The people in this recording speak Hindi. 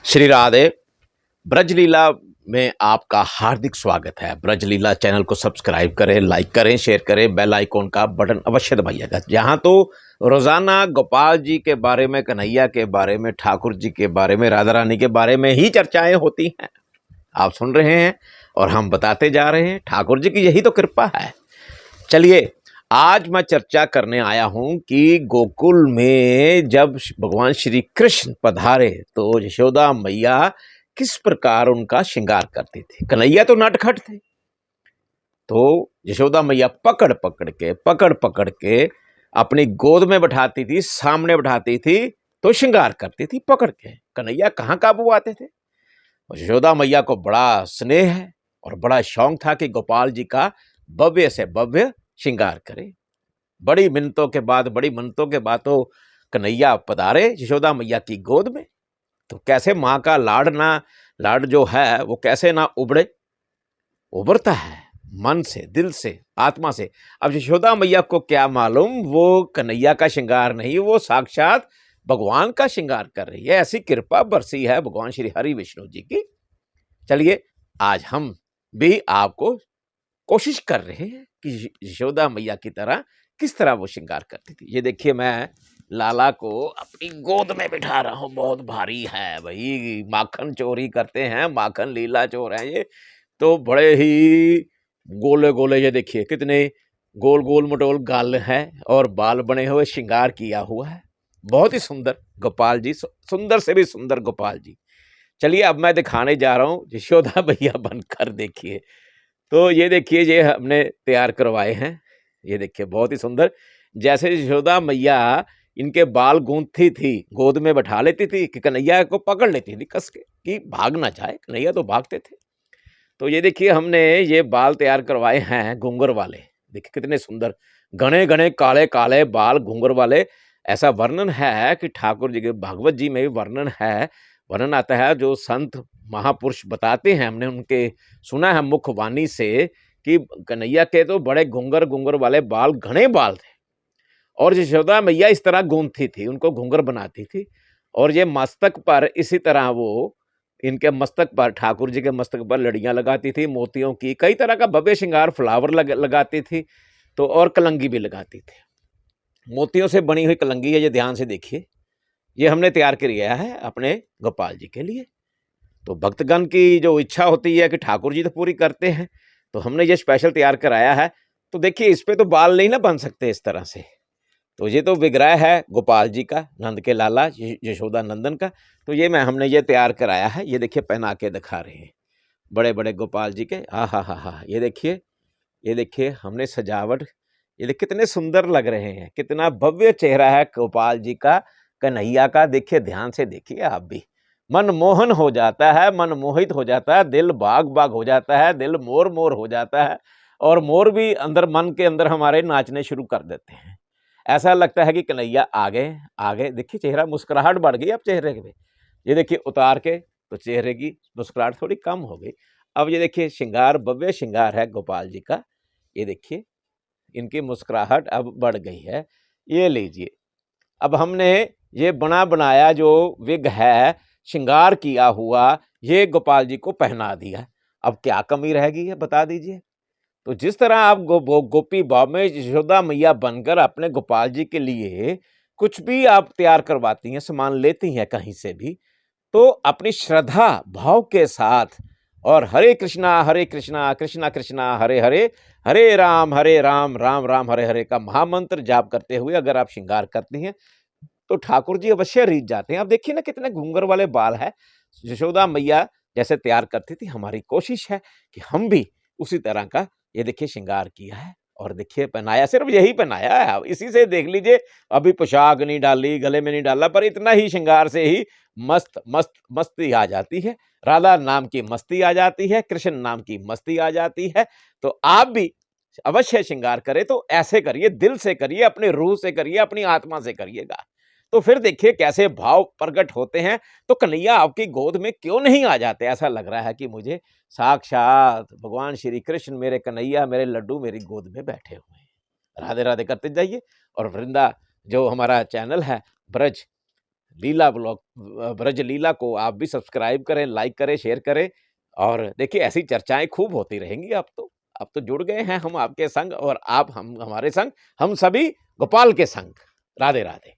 श्री राधे। ब्रजलीला में आपका हार्दिक स्वागत है। ब्रजलीला चैनल को सब्सक्राइब करें, लाइक करें, शेयर करें, बेल आइकॉन का बटन अवश्य दबाइएगा। यहाँ तो रोजाना गोपाल जी के बारे में, कन्हैया के बारे में, ठाकुर जी के बारे में, राधा रानी के बारे में ही चर्चाएं होती हैं। आप सुन रहे हैं और हम बताते जा रहे हैं। ठाकुर जी की यही तो कृपा है। चलिए, आज मैं चर्चा करने आया हूं कि गोकुल में जब भगवान श्री कृष्ण पधारे तो यशोदा मैया किस प्रकार उनका श्रृंगार करती थी। कन्हैया तो नटखट थे, तो यशोदा मैया पकड़ पकड़ के अपनी गोद में बैठाती थी, सामने बैठाती थी, तो श्रृंगार करती थी पकड़ के। कन्हैया कहाँ काबू आते थे। यशोदा मैया को बड़ा स्नेह है और बड़ा शौक था कि गोपाल जी का भव्य से भव्य श्रृंगार करे। बड़ी मिन्नतों के बाद तो कन्हैया पधारे यशोदा मैया की गोद में। तो कैसे माँ का लाड जो है वो कैसे ना उभरता है मन से, दिल से, आत्मा से। अब यशोदा मैया को क्या मालूम वो कन्हैया का श्रृंगार नहीं, वो साक्षात भगवान का श्रृंगार कर रही है। ऐसी कृपा बरसी है भगवान श्री हरि विष्णु जी की। चलिए, आज हम भी आपको कोशिश कर रहे हैं कि यशोदा मैया की तरह किस तरह वो श्रृंगार करती थी। ये देखिए, मैं लाला को अपनी गोद में बिठा रहा हूँ। बहुत भारी है भाई, माखन चोरी करते हैं, माखन लीला चोर है ये। तो बड़े ही गोले गोले, ये देखिए कितने गोल गोल मटोल गाल है और बाल बने हुए, श्रृंगार किया हुआ है। बहुत ही सुंदर गोपाल जी, सुंदर से भी सुंदर गोपाल जी। चलिए, अब मैं दिखाने जा रहा हूँ यशोदा मैया बनकर। देखिए, तो ये देखिए, ये हमने तैयार करवाए हैं। ये देखिए, बहुत ही सुंदर। जैसे यशोदा मैया इनके बाल गूंथती थी, गोद में बैठा लेती थी कि कन्हैया को पकड़ लेती थी कस के कि भाग ना जाए। कन्हैया तो भागते थे। तो ये देखिए, हमने ये बाल तैयार करवाए हैं घूंगर वाले। देखिए कितने सुंदर, घने घने काले काले बाल घूंगर वाले। ऐसा वर्णन है कि ठाकुर जी के भागवत जी में भी वर्णन आता है। जो संत महापुरुष बताते हैं, हमने उनके सुना है मुखवाणी से कि कन्हैया के तो बड़े घूंगर वाले बाल, घने बाल थे। और यशोदा मैया इस तरह गूंथती थी, उनको घूंगर बनाती थी। और ये मस्तक पर इसी तरह वो इनके मस्तक पर, ठाकुर जी के मस्तक पर लड़ियां लगाती थी मोतियों की। कई तरह का भव्य श्रृंगार, फ्लावर लगाती थी। तो और कलंगी भी लगाती थी। मोतियों से बनी हुई कलंगी है, ये ध्यान से देखिए। ये हमने तैयार किया है अपने गोपाल जी के लिए। तो भक्तगण की जो इच्छा होती है कि ठाकुर जी तो पूरी करते हैं, तो हमने ये स्पेशल तैयार कराया है। तो देखिए, इस पे तो बाल नहीं ना बन सकते इस तरह से। तो ये तो विग्रह है गोपाल जी का, नंद के लाला यशोदा नंदन का। तो ये हमने ये तैयार कराया है। ये देखिए, पहना के दिखा रहे हैं बड़े बड़े गोपाल जी के। हा, ये देखिए हमने सजावट। ये देखिए कितने सुंदर लग रहे हैं, कितना भव्य चेहरा है गोपाल जी का, कन्हैया का। देखिए, ध्यान से देखिए आप भी। मनमोहन हो जाता है, मन मोहित हो जाता है, दिल बाग बाग हो जाता है, दिल मोर मोर हो जाता है। और मोर भी अंदर, मन के अंदर हमारे नाचने शुरू कर देते हैं। ऐसा लगता है कि कन्हैया आगे देखिए, चेहरा, मुस्कुराहट बढ़ गई अब चेहरे पे। ये देखिए, उतार के तो चेहरे की मुस्कुराहट थोड़ी कम हो गई। अब ये देखिए, श्रृंगार, भव्य श्रृंगार है गोपाल जी का। ये देखिए, इनकी मुस्कुराहट अब बढ़ गई है। ये लीजिए, अब हमने ये बना बनाया जो विग है, श्रृंगार किया हुआ, ये गोपाल जी को पहना दिया। अब क्या कमी रह गई है, बता दीजिए। तो जिस तरह आप गोपी भाव में यशोदा मैया बनकर अपने गोपाल जी के लिए कुछ भी आप तैयार करवाती हैं, सामान लेती हैं कहीं से भी, तो अपनी श्रद्धा भाव के साथ और हरे कृष्णा कृष्णा कृष्णा हरे हरे, हरे राम राम राम हरे हरे का महामंत्र जाप करते हुए अगर आप श्रृंगार करती हैं, तो ठाकुर जी अवश्य रीझ जाते हैं। अब देखिए ना, कितने घूंगर वाले बाल है। यशोदा मैया जैसे तैयार करती थी, हमारी कोशिश है कि हम भी उसी तरह का, ये देखिए, श्रृंगार किया है। और देखिए, पहनाया, सिर्फ यही पहनाया है। अब इसी से देख लीजिए, अभी पोशाक नहीं डाली, गले में नहीं डाला, पर इतना ही श्रृंगार से ही मस्त मस्त मस्ती आ जाती है। राधा नाम की मस्ती आ जाती है, कृष्ण नाम की मस्ती आ जाती है। तो आप भी अवश्य श्रृंगार करें तो ऐसे करिए, दिल से करिए, अपनी रूह से करिए, अपनी आत्मा से करिएगा। तो फिर देखिए कैसे भाव प्रकट होते हैं। तो कन्हैया आपकी गोद में क्यों नहीं आ जाते। ऐसा लग रहा है कि मुझे साक्षात भगवान श्री कृष्ण, मेरे कन्हैया, मेरे लड्डू मेरी गोद में बैठे हुए हैं। राधे राधे करते जाइए। और वृंदा जो हमारा चैनल है ब्रज लीला ब्लॉग ब्रज लीला को आप भी सब्सक्राइब करें, लाइक करें, शेयर करें और देखिए ऐसी चर्चाएँ खूब होती रहेंगी अब तो। अब तो जुड़ गए हैं हम आपके संग और आप हम हमारे संग, हम सभी गोपाल के संग। राधे, राधे।